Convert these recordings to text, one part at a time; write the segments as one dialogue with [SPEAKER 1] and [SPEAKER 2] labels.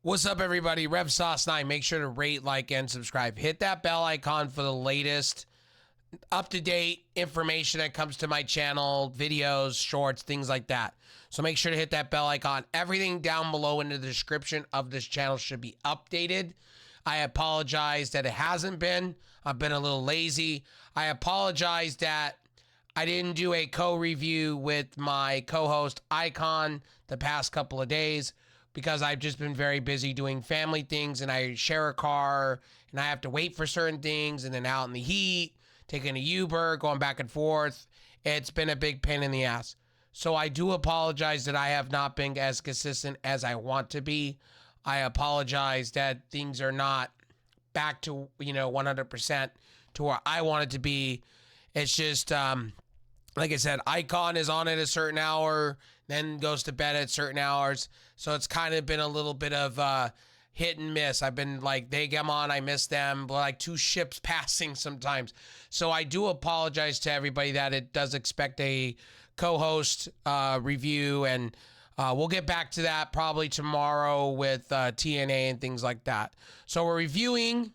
[SPEAKER 1] What's up, everybody? Rev Sauce 9. Make sure to rate, like, and subscribe. Hit that bell icon for the latest up-to-date information that comes to my channel, videos, shorts, things like that. So make sure to hit that bell icon. Everything down below in the description of this channel should be updated. I apologize that it hasn't been. I've been a little lazy. I apologize that I didn't do a co-review with my co-host Icon the past couple of days because I've just been very busy doing family things, and I share a car and I have to wait for certain things, and then out in the heat, taking a Uber, going back and forth. It's been a big pain in the ass. So I do apologize that I have not been as consistent as I want to be. I apologize that things are not back to, 100% to where I want it to be. It's just, like I said, Icon is on at a certain hour, then goes to bed at certain hours. So it's kind of been a little bit of hit and miss. I've been like, they come on, I miss them, like two ships passing sometimes. So I do apologize to everybody that it does expect a co-host review, and we'll get back to that probably tomorrow with TNA and things like that. So we're reviewing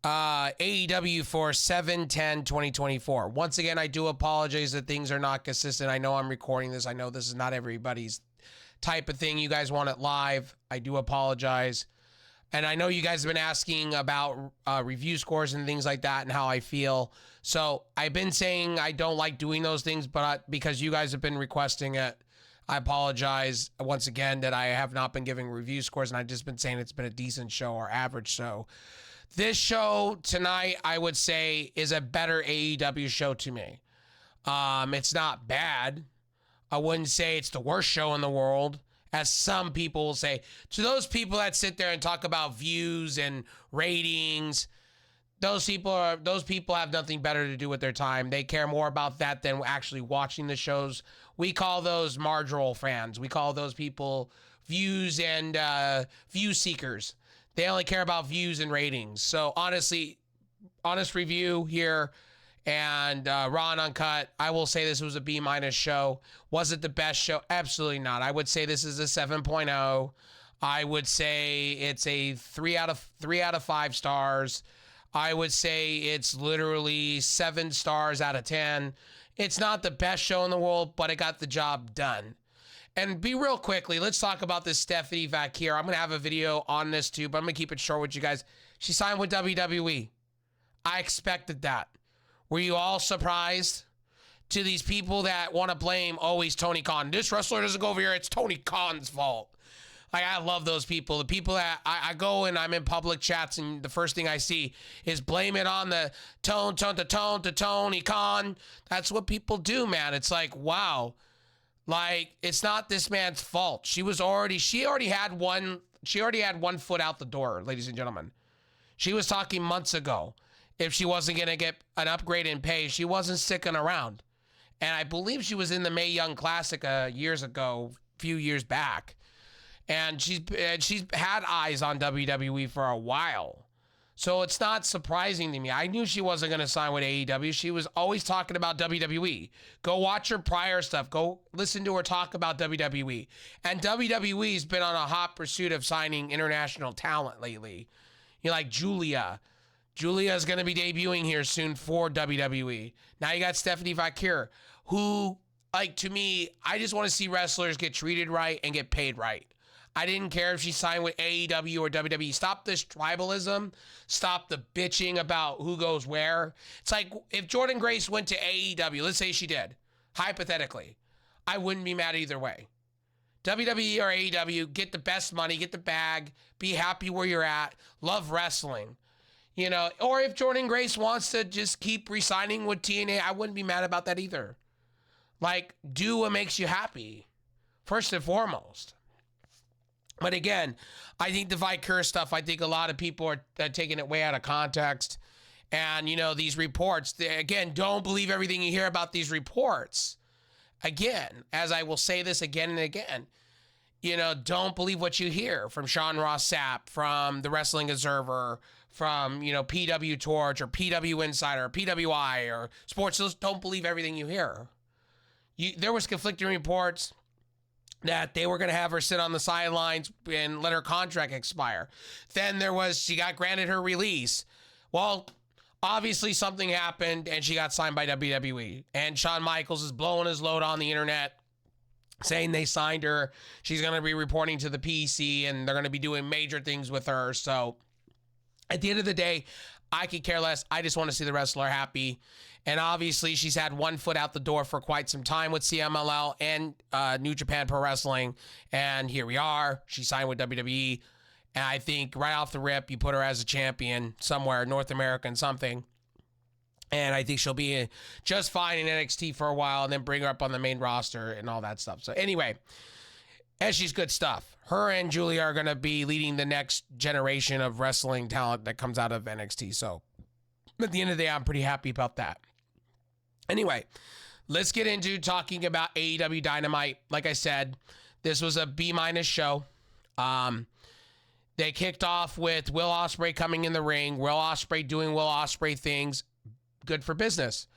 [SPEAKER 1] AEW for 7/10/2024. Once again, I do apologize that things are not consistent. I know I'm recording this. I know this is not everybody's type of thing. You guys want it live. I do apologize. And I know you guys have been asking about review scores and things like that and how I feel. So I've been saying I don't like doing those things, but because you guys have been requesting it, I apologize once again that I have not been giving review scores, and I've just been saying it's been a decent show or average show. This show tonight, I would say, is a better AEW show to me. It's not bad. I wouldn't say it's the worst show in the world, as some people will say. To those people that sit there and talk about views and ratings, those people have nothing better to do with their time. They care more about that than actually watching the shows. We call those marginal fans. We call those people views and view seekers. They only care about views and ratings. So honestly, honest review here, and raw and uncut, I will say this was a B- show. Was it the best show? Absolutely not. I would say this is a 7.0. I would say it's a 3 out of 5 stars. I would say it's literally 7 stars out of 10. It's not the best show in the world, but it got the job done. And be real quickly, let's talk about this Stephanie Vakir. I'm going to have a video on this too, but I'm going to keep it short with you guys. She signed with WWE. I expected that. Were you all surprised? To these people that want to blame always Tony Khan. This wrestler doesn't go over here, it's Tony Khan's fault. Like, I love those people. The people that I go and I'm in public chats, and the first thing I see is blame it on the Tony Khan. That's what people do, man. It's like, wow. Like, it's not this man's fault. She already had one foot out the door, ladies and gentlemen. She was talking months ago. If she wasn't going to get an upgrade in pay, she wasn't sticking around. And I believe she was in the Mae Young Classic years ago, a few years back. And she's had eyes on WWE for a while. So it's not surprising to me. I knew she wasn't going to sign with AEW. She was always talking about WWE. Go watch her prior stuff. Go listen to her talk about WWE. And WWE's been on a hot pursuit of signing international talent lately. Like Julia. Julia is going to be debuting here soon for WWE. Now you got Stephanie Vakir, who, to me, I just want to see wrestlers get treated right and get paid right. I didn't care if she signed with AEW or WWE. Stop this tribalism. Stop the bitching about who goes where. It's like if Jordynne Grace went to AEW, let's say she did, hypothetically, I wouldn't be mad either way. WWE or AEW, get the best money, get the bag, be happy where you're at, love wrestling. Or if Jordynne Grace wants to just keep re-signing with TNA, I wouldn't be mad about that either. Do what makes you happy, first and foremost. But again, I think the Vakir stuff, I think a lot of people are taking it way out of context. And, these reports, again, don't believe everything you hear about these reports. Again, as I will say this again and again, don't believe what you hear from Sean Ross Sapp, from the Wrestling Observer, from, PW Torch or PW Insider, or PWI or Sports. Don't believe everything you hear. There was conflicting reports. that they were going to have her sit on the sidelines and let her contract expire. Then she got granted her release. Well, obviously something happened and she got signed by WWE. And Shawn Michaels is blowing his load on the internet, saying they signed her. She's going to be reporting to the PC and they're going to be doing major things with her. So at the end of the day, I could care less. I just want to see the wrestler happy. And obviously, she's had one foot out the door for quite some time with CMLL and New Japan Pro Wrestling. And here we are. She signed with WWE. And I think right off the rip, you put her as a champion somewhere, North America and something. And I think she'll be just fine in NXT for a while and then bring her up on the main roster and all that stuff. So anyway, and she's good stuff. Her and Julia are going to be leading the next generation of wrestling talent that comes out of NXT. So at the end of the day, I'm pretty happy about that. Anyway, let's get into talking about AEW Dynamite. Like I said, this was a B- show. They kicked off with Will Ospreay coming in the ring. Will Ospreay doing Will Ospreay things. Good for business.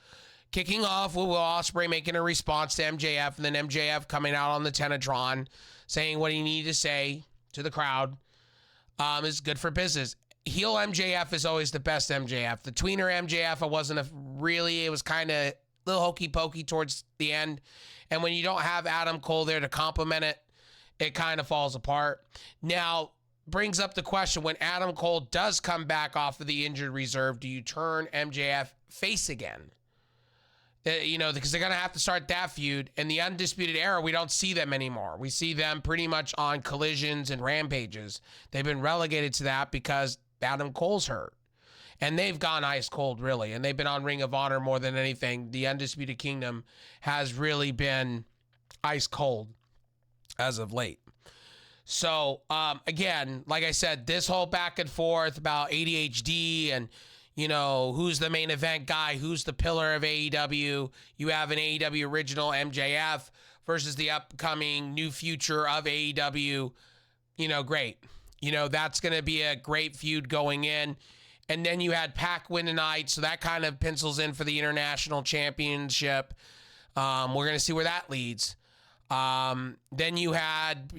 [SPEAKER 1] Kicking off with Will Ospreay making a response to MJF, and then MJF coming out on the Tenatron, saying what he needed to say to the crowd. Is good for business. Heel MJF is always the best MJF. The tweener MJF, it was kind of a little hokey pokey towards the end. And when you don't have Adam Cole there to complement it, it kind of falls apart. Now, brings up the question, when Adam Cole does come back off of the injured reserve, do you turn MJF face again? Because they're going to have to start that feud. In the Undisputed Era, we don't see them anymore. We see them pretty much on collisions and rampages. They've been relegated to that because Adam Cole's hurt. And they've gone ice cold, really. And they've been on Ring of Honor more than anything. The Undisputed Kingdom has really been ice cold as of late. So, again, like I said, this whole back and forth about ADHD and, who's the main event guy, who's the pillar of AEW. You have an AEW original MJF versus the upcoming new future of AEW. Great. That's going to be a great feud going in. And then you had Pac win tonight, so that kind of pencils in for the International Championship. We're going to see where that leads. Then you had,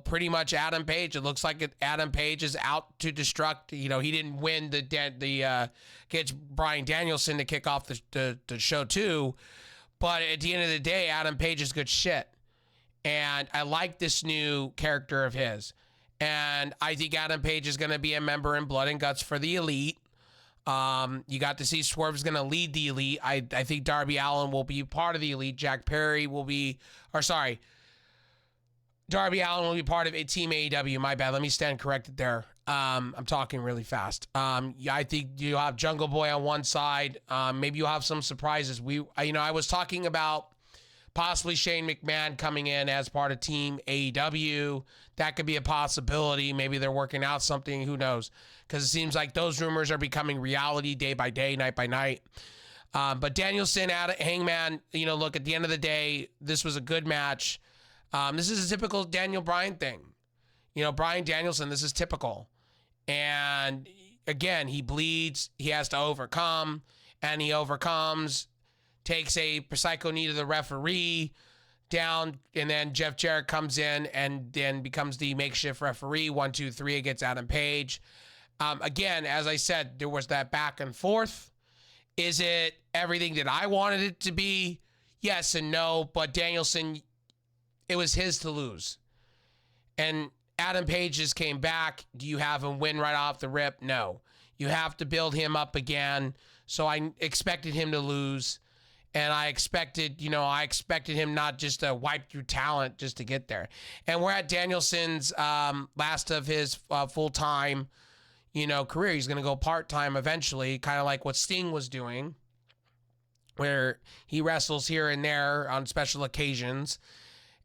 [SPEAKER 1] pretty much Adam Page. It looks like Adam Page is out to destruct. He didn't win gets Bryan Danielson to kick off the show too. But at the end of the day, Adam Page is good shit. And I like this new character of his. And I think Adam Page is going to be a member in Blood and Guts for the Elite. You got to see Swerve's going to lead the Elite. I think Darby Allin will be part of the Elite. Darby Allin will be part of a Team AEW. My bad. Let me stand corrected there. I'm talking really fast. I think you'll have Jungle Boy on one side. Maybe you'll have some surprises. I was talking about possibly Shane McMahon coming in as part of Team AEW. That could be a possibility. Maybe they're working out something. Who knows? Because it seems like those rumors are becoming reality day by day, night by night. But Danielson, Hangman, look, at the end of the day, this was a good match. This is a typical Daniel Bryan thing. Bryan Danielson, this is typical. And again, he bleeds. He has to overcome. And he overcomes, takes a psycho knee to the referee down, and then Jeff Jarrett comes in and then becomes the makeshift referee. 1, 2, 3 against Adam Page. Again, as I said, there was that back and forth. Is it everything that I wanted it to be? Yes and no, but Danielson, it was his to lose. And Adam Page just came back. Do you have him win right off the rip? No. You have to build him up again. So I expected him to lose. And I expected him not just to wipe through talent just to get there. And we're at Danielson's last of his full-time, career. He's going to go part-time eventually, kind of like what Sting was doing, where he wrestles here and there on special occasions.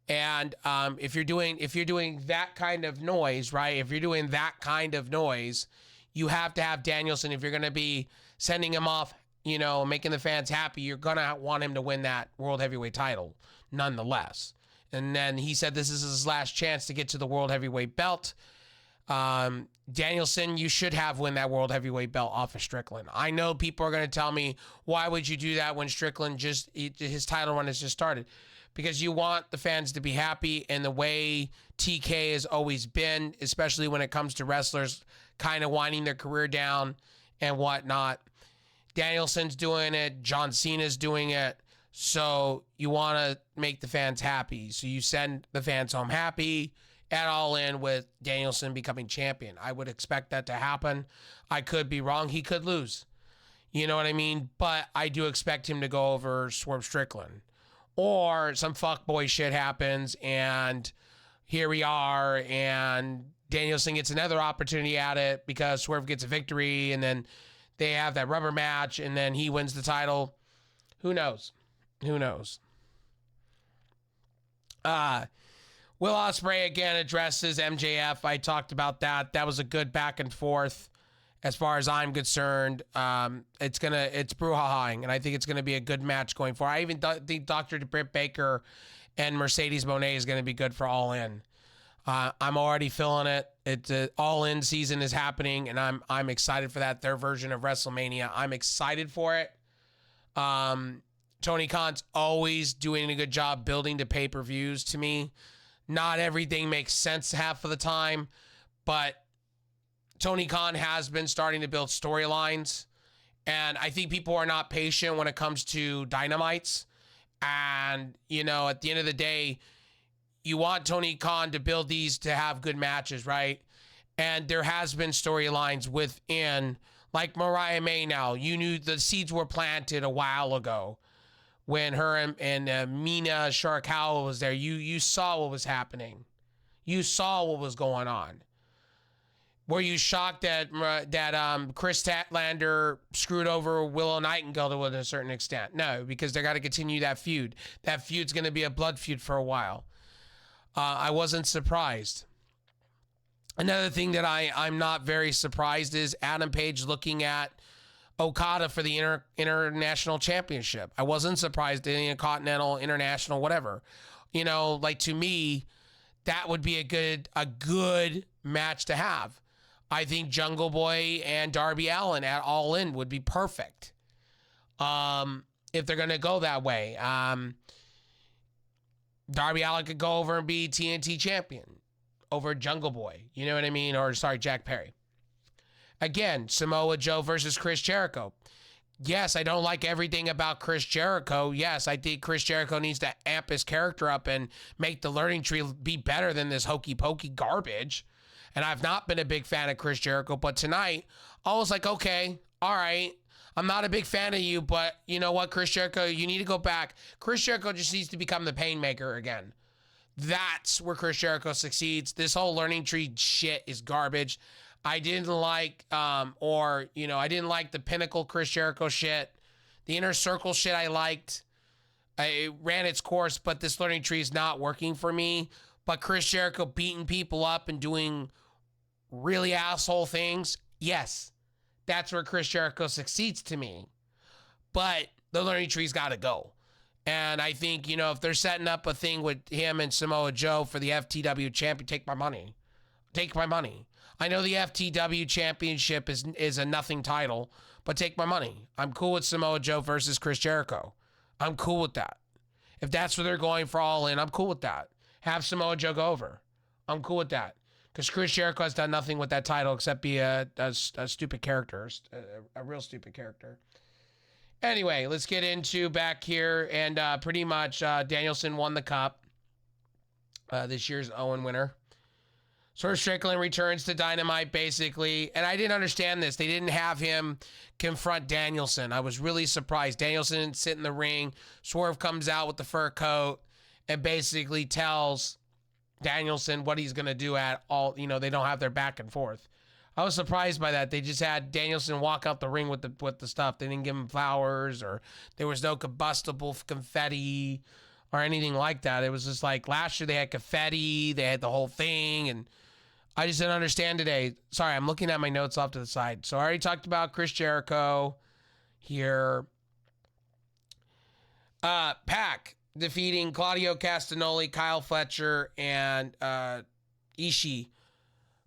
[SPEAKER 1] And if you're doing that kind of noise, right? If you're doing that kind of noise, you have to have Danielson. If you're going to be sending him off, making the fans happy, you're going to want him to win that World Heavyweight title nonetheless. And then he said this is his last chance to get to the World Heavyweight belt. Danielson, you should have win that World Heavyweight belt off of Strickland. I know people are going to tell me, why would you do that when Strickland his title run has just started? because you want the fans to be happy, and the way TK has always been, especially when it comes to wrestlers kind of winding their career down and whatnot. Danielson's doing it. John Cena's doing it. So you want to make the fans happy. So you send the fans home happy at All In with Danielson becoming champion. I would expect that to happen. I could be wrong. He could lose. You know what I mean? But I do expect him to go over Swerve Strickland. Or some fuckboy shit happens and here we are and Danielson gets another opportunity at it because Swerve gets a victory and then they have that rubber match and then he wins the title. Who knows? Who knows? Will Ospreay again addresses MJF. I talked about that. That was a good back and forth as far as I'm concerned. It's brouhahaing, and I think it's gonna be a good match going forward. I even think Dr. Britt Baker and Mercedes Moné is gonna be good for All In. I'm already feeling it. It's All In season is happening, and I'm excited for that. Their version of WrestleMania. I'm excited for it. Tony Khan's always doing a good job building to pay-per-views to me. Not everything makes sense half of the time, but Tony Khan has been starting to build storylines, and I think people are not patient when it comes to Dynamites. And, you know, at the end of the day, you want Tony Khan to build these to have good matches, right? And there has been storylines within, like Mariah May now. You knew the seeds were planted a while ago when her and Mina Sharakawa was there. You saw what was happening. You saw what was going on. Were you shocked that Chris Statlander screwed over Willow Nightingale to a certain extent? No, because they got to continue that feud. That feud's going to be a blood feud for a while. I wasn't surprised. Another thing that I'm not very surprised is Adam Page looking at Okada for the international championship. I wasn't surprised in a continental, international, whatever. You know, like to me, that would be a good match to have. I think Jungle Boy and Darby Allin at All In would be perfect. If they're going to go that way. Darby Allin could go over and be TNT champion over Jungle Boy. You know what I mean? Or, sorry, Jack Perry. Again, Samoa Joe versus Chris Jericho. Yes, I don't like everything about Chris Jericho. Yes, I think Chris Jericho needs to amp his character up and make the learning tree be better than this hokey pokey garbage. And I've not been a big fan of Chris Jericho, but tonight I was like, okay, all right. I'm not a big fan of you, but you know what, Chris Jericho, you need to go back. Chris Jericho just needs to become the Painmaker again. That's where Chris Jericho succeeds. This whole learning tree shit is garbage. I didn't like, I didn't like the Pinnacle Chris Jericho shit. The Inner Circle shit I liked. It ran its course, but this learning tree is not working for me. But Chris Jericho beating people up and doing really asshole things, yes, that's where Chris Jericho succeeds to me. But the learning tree's got to go. And I think, you know, if they're setting up a thing with him and Samoa Joe for the FTW champion, take my money. Take my money. I know the FTW championship is a nothing title, but take my money. I'm cool with Samoa Joe versus Chris Jericho. I'm cool with that. If that's where they're going for All In, I'm cool with that. Have Samoa Joe go over. I'm cool with that. Because Chris Jericho has done nothing with that title except be a stupid character, a real stupid character. Anyway, let's get into back here. And pretty much Danielson won the cup. This year's Owen winner. Swerve Strickland returns to Dynamite, basically. And I didn't understand this. They didn't have him confront Danielson. I was really surprised. Danielson didn't sit in the ring. Swerve comes out with the fur coat and basically tells Danielson what he's going to do at all. You know, they don't have their back and forth. I was surprised by that. They just had Danielson walk out the ring with the stuff. They didn't give him flowers, or there was no combustible confetti or anything like that. It was just like last year they had confetti, they had the whole thing, and I just didn't understand today. Sorry, I'm looking at my notes off to the side. So I already talked about Chris Jericho here. Pac defeating Claudio Castagnoli, Kyle Fletcher, and Ishii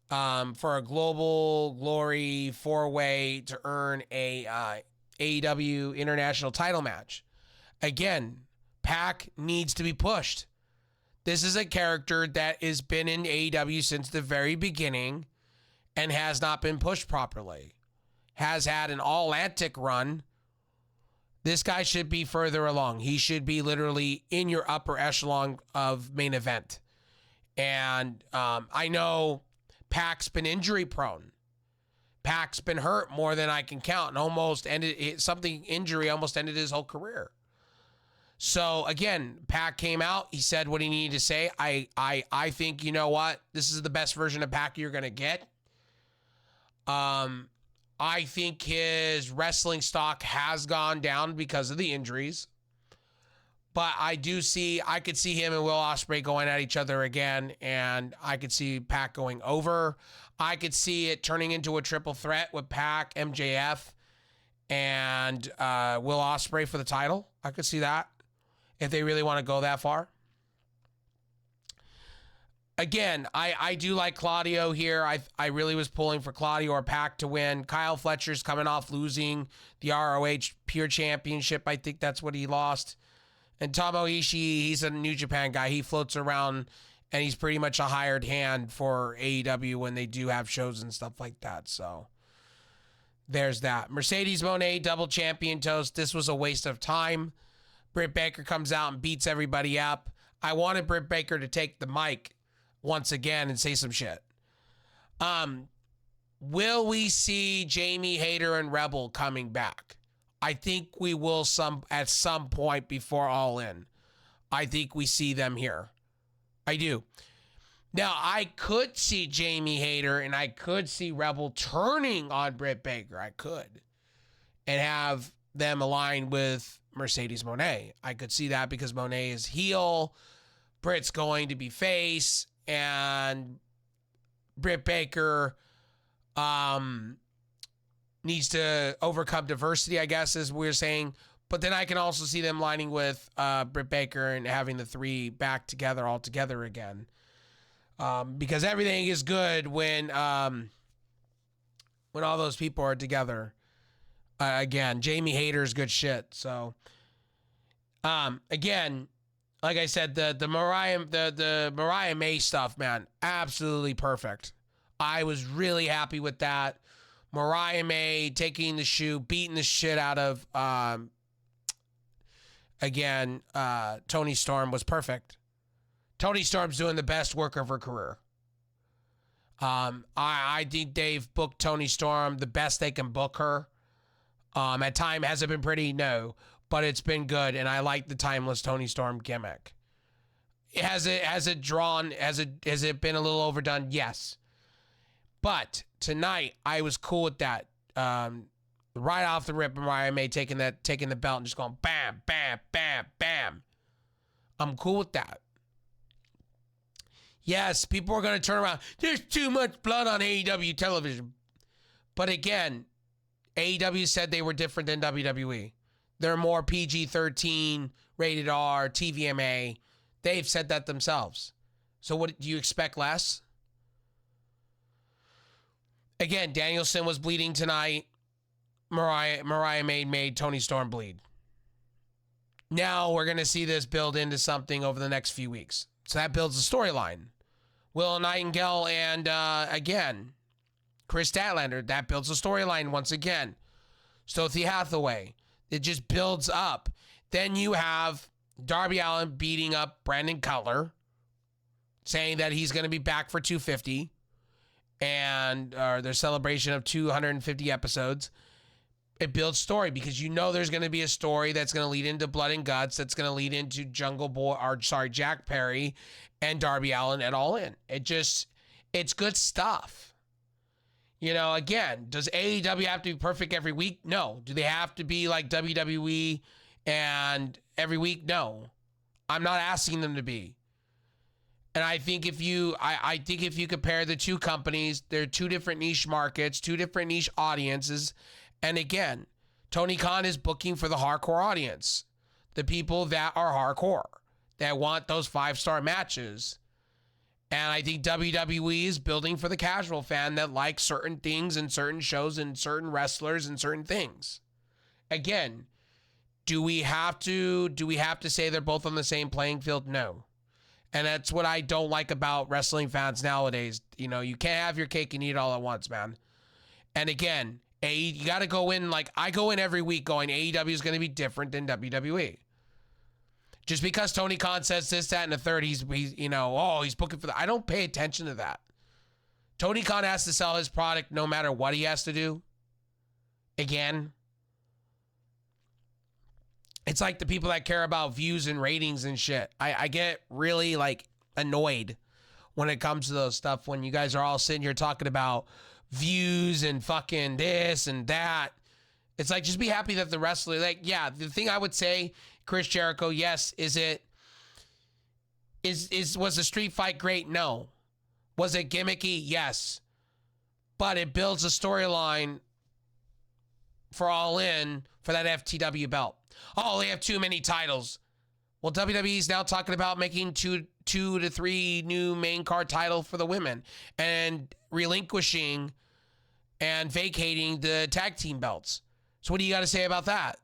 [SPEAKER 1] for a Global Glory 4-way to earn a AEW International title match. Again, Pac needs to be pushed. This is a character that has been in AEW since the very beginning and has not been pushed properly. Has had an all-Atlantic run. This guy should be further along. He should be literally in your upper echelon of main event. And I know Pac's been injury prone. Pac's been hurt more than I can count and almost ended injury almost ended his whole career. So again, Pac came out. He said what he needed to say. I think, you know what? This is the best version of Pac you're going to get. I think his wrestling stock has gone down because of the injuries. But I could see him and Will Ospreay going at each other again. And I could see Pac going over. I could see it turning into a triple threat with Pac, MJF, and Will Ospreay for the title. I could see that. If they really want to go that far. Again, I do like Claudio here. I really was pulling for Claudio or Pac to win. Kyle Fletcher's coming off losing the ROH Pure Championship. I think that's what he lost. And Tomo Ishii, he's a New Japan guy. He floats around, and he's pretty much a hired hand for AEW when they do have shows and stuff like that. So there's that. Mercedes Moné, double champion toast. This was a waste of time. Britt Baker comes out and beats everybody up. I wanted Britt Baker to take the mic once again and say some shit. Will we see Jamie Hayter and Rebel coming back? I think we will at some point before All In. I think we see them here. I do. Now, I could see Jamie Hayter and I could see Rebel turning on Britt Baker. I could. And have them align with Mercedes Moné. I could see that because Moné is heel, Britt's going to be face, and Britt Baker needs to overcome diversity, I guess, as we're saying. But then I can also see them lining with Britt Baker and having the three back together all together again. Because everything is good when all those people are together. Again, Jamie Hayter's good shit. So, again, like I said, the Mariah May stuff, man, absolutely perfect. I was really happy with that. Mariah May taking the shoe, beating the shit out of, Toni Storm was perfect. Toni Storm's doing the best work of her career. I think they've booked Toni Storm the best they can book her. At time, has it been pretty? No, but it's been good, and I like the timeless Toni Storm gimmick. Has it been a little overdone? Yes. But tonight, I was cool with that. Right off the rip, Mariah May taking the belt and just going bam, bam, bam, bam. I'm cool with that. Yes, people are going to turn around. There's too much blood on AEW television. But again, AEW said they were different than WWE. They're more PG-13, rated R, TVMA. They've said that themselves. So what do you expect less? Again, Danielson was bleeding tonight. Mariah made Toni Storm bleed. Now we're going to see this build into something over the next few weeks. So that builds a storyline. Will Nightingale and, again, Chris Statlander, that builds a storyline once again. Stothy Hathaway, it just builds up. Then you have Darby Allin beating up Brandon Cutler, saying that he's going to be back for 250, and their celebration of 250 episodes. It builds story because you know there's going to be a story that's going to lead into Blood and Guts, that's going to lead into Jack Perry and Darby Allin and All In. It's good stuff. You know, again, does AEW have to be perfect every week? No. Do they have to be like WWE and every week? No. I'm not asking them to be. And I think if you compare the two companies, they're two different niche markets, two different niche audiences. And again, Tony Khan is booking for the hardcore audience, the people that are hardcore, that want those 5-star matches. And I think WWE is building for the casual fan that likes certain things and certain shows and certain wrestlers and certain things. Again, Do we have to say they're both on the same playing field? No. And that's what I don't like about wrestling fans nowadays. You know, you can't have your cake and eat it all at once, man. And again, you got to go in, like I go in every week going, AEW is going to be different than WWE. Just because Tony Khan says this, that, and the third, he's you know, oh, he's booking for that. I don't pay attention to that. Tony Khan has to sell his product no matter what he has to do. Again, it's like the people that care about views and ratings and shit. I get really like annoyed when it comes to those stuff when you guys are all sitting here talking about views and fucking this and that. It's like, just be happy that the wrestler, like, yeah, the thing I would say, Chris Jericho, yes. Was the street fight great? No. Was it gimmicky? Yes. But it builds a storyline for All In for that FTW belt. Oh, they have too many titles. Well, WWE's now talking about making two to three new main card titles for the women and relinquishing and vacating the tag team belts. So what do you got to say about that?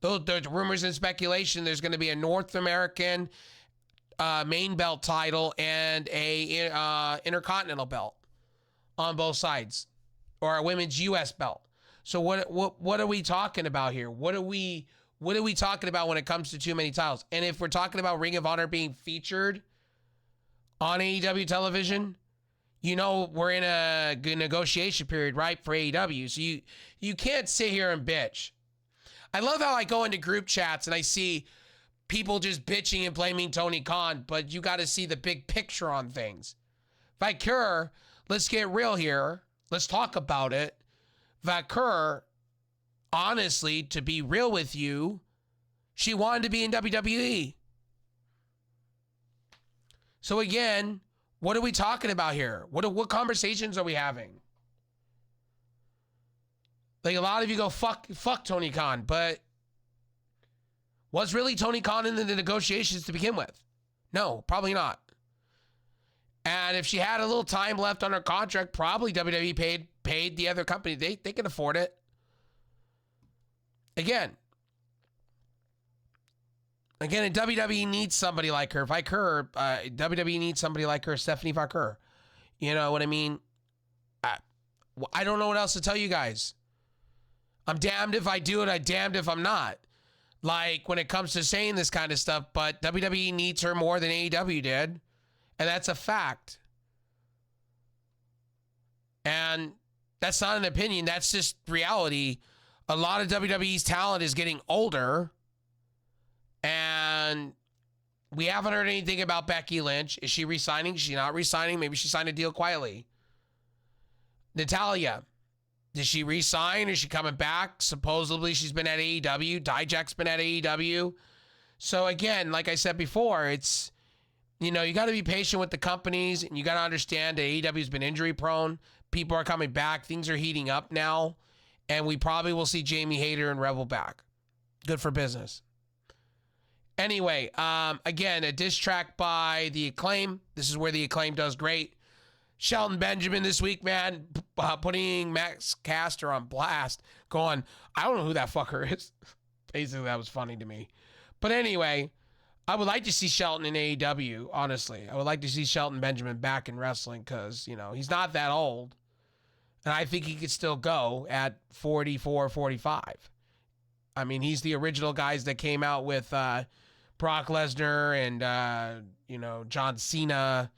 [SPEAKER 1] There's rumors and speculation there's going to be a North American main belt title and a intercontinental belt on both sides, or a women's US belt. So what are we talking about here? What are we talking about when it comes to too many titles? And if we're talking about Ring of Honor being featured on AEW television, you know we're in a negotiation period, right, for AEW. So you can't sit here and bitch. I love how I go into group chats and I see people just bitching and blaming Tony Khan, but you got to see the big picture on things. Valkyrie, let's get real here. Let's talk about it. Valkyrie, honestly, to be real with you, she wanted to be in WWE. So again, what are we talking about here? What conversations are we having? Like, a lot of you go, fuck Tony Khan, but was really Tony Khan in the negotiations to begin with? No, probably not. And if she had a little time left on her contract, probably WWE paid the other company. They can afford it. Again, WWE needs somebody like her. WWE needs somebody like her, Stephanie Valkyrie. You know what I mean? I don't know what else to tell you guys. I'm damned if I do it. I'm damned if I'm not. Like, when it comes to saying this kind of stuff, but WWE needs her more than AEW did. And that's a fact. And that's not an opinion. That's just reality. A lot of WWE's talent is getting older. And we haven't heard anything about Becky Lynch. Is she resigning? Is she not resigning? Maybe she signed a deal quietly. Natalya. Did she resign? Is she coming back? Supposedly she's been at AEW. Dijak's been at AEW. So again, like I said before, it's, you know, you got to be patient with the companies, and you got to understand that AEW's been injury prone. People are coming back. Things are heating up now. And we probably will see Jamie Hayter and Rebel back. Good for business. Anyway, again, a diss track by The Acclaim. This is where The Acclaim does great. Shelton Benjamin this week, man, putting Max Caster on blast, going, I don't know who that fucker is. Basically, that was funny to me. But anyway, I would like to see Shelton in AEW, honestly. I would like to see Shelton Benjamin back in wrestling because, you know, he's not that old. And I think he could still go at 44, 45. I mean, he's the original guys that came out with Brock Lesnar and, you know, John Cena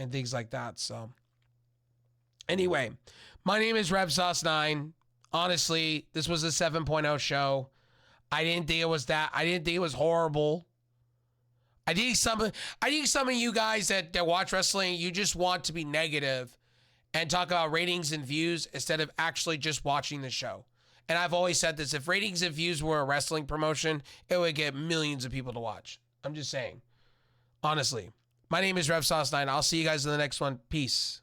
[SPEAKER 1] and things like that. So anyway, my name is RevSauce9. Honestly, this was a 7.0 show. I didn't think it was that. I didn't think it was horrible. I think some of you guys that watch wrestling, you just want to be negative and talk about ratings and views instead of actually just watching the show. And I've always said this, if ratings and views were a wrestling promotion, it would get millions of people to watch. I'm just saying. Honestly. My name is RevSauce9. I'll see you guys in the next one. Peace.